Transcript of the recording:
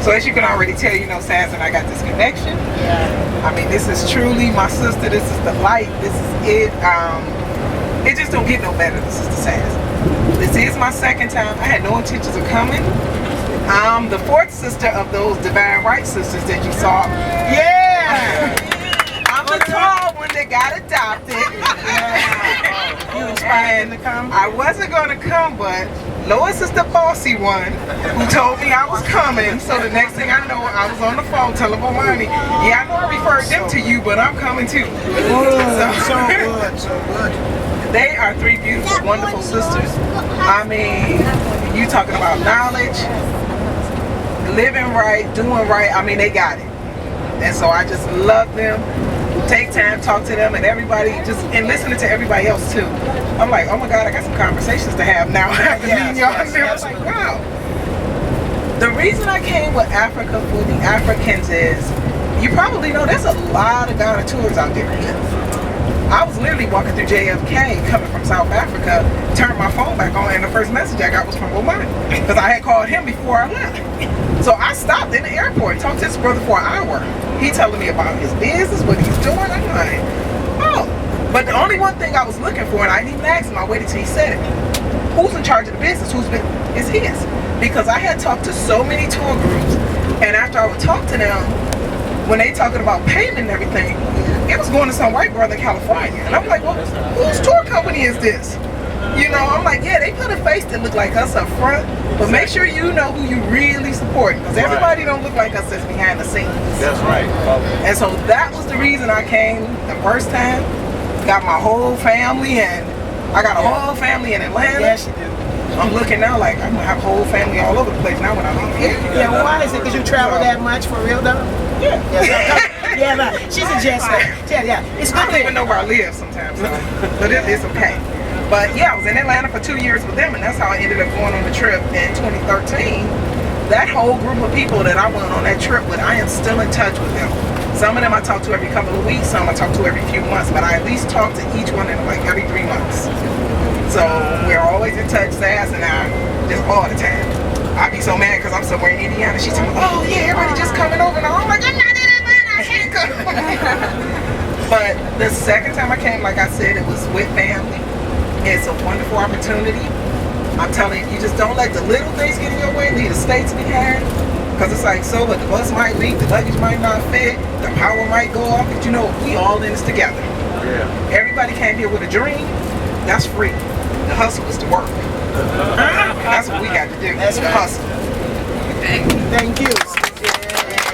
So as you can already tell, you know, Saz and I got this connection. Yeah. I mean, this is truly my sister. This is the light. This is it. It just don't get no better than Sister Saz. This is my second time. I had no intentions of coming. I'm the fourth sister of those Divine Right sisters that you saw. Yeah! I'm the tall one that got adopted. You inspired to come? I wasn't going to come, but Lois is the bossy one who told me I was coming. So the next thing I know, I was on the phone telling Bomani, yeah, I know I referred them to you, but I'm coming too. So good, so good. They are three beautiful, wonderful sisters. I mean, you talking about knowledge, living right, doing right. I mean, they got it. And so I just love them. Take time, talk to them, and everybody and listening to everybody else too. I'm like, oh my God, I got some conversations to have now after meeting y'all. I was like, wow. The reason I came with Africa for the Africans is, you probably know there's a lot of Ghana tours out there. I was literally walking through JFK coming from South Africa, turned my phone back on, and the first message I got was from Omani because I had called him before I left. So I stopped in the airport and talked to his brother for an hour. He telling me about his business, what he's doing. I'm like, oh. But the only one thing I was looking for, and I didn't even ask him, I waited till he said it. Who's in charge of the business? Is his? Because I had talked to so many tour groups, and after I would talk to them, when they talking about payment and everything, it was going to some white brother in California. And I'm like, well, whose tour company is this? You know, I'm like, yeah, they put a face that look like us up front, but make sure you know who you really support, because everybody don't look like us that's behind the scenes. That's right. And so that was the reason I came the first time. Got my whole family, and I got a whole family in Atlanta. Yes, you do. I'm looking now like I'm gonna have a whole family all over the place now when I leave here. Yeah, well, why is it? Because you travel that much for real, though? Yeah. Yeah, but she's a jet setter. Yeah, it's I good. don't even know where I live sometimes, so. But it's okay. But yeah, I was in Atlanta for 2 years with them, and that's how I ended up going on the trip in 2013. That whole group of people that I went on that trip with, I am still in touch with them. Some of them I talk to every couple of weeks, some I talk to every few months, but I at least talk to each one of them like every 3 months. So we're always in touch, Saz and I, just all the time. I be so mad because I'm somewhere in Indiana. She's telling me, oh yeah, everybody just coming over. And I'm like, I'm not in Atlanta, I can't go. But the second time I came, like I said, it was with family. It's a wonderful opportunity. I'm telling you, you just don't let the little things get in your way, leave the states behind. Because it's like, so what, the bus might leak, the luggage might not fit, the power might go off, but you know, we all in this together. Yeah. Everybody came here with a dream, that's free. The hustle is to work. That's what we got to do, that's the hustle. Thank you.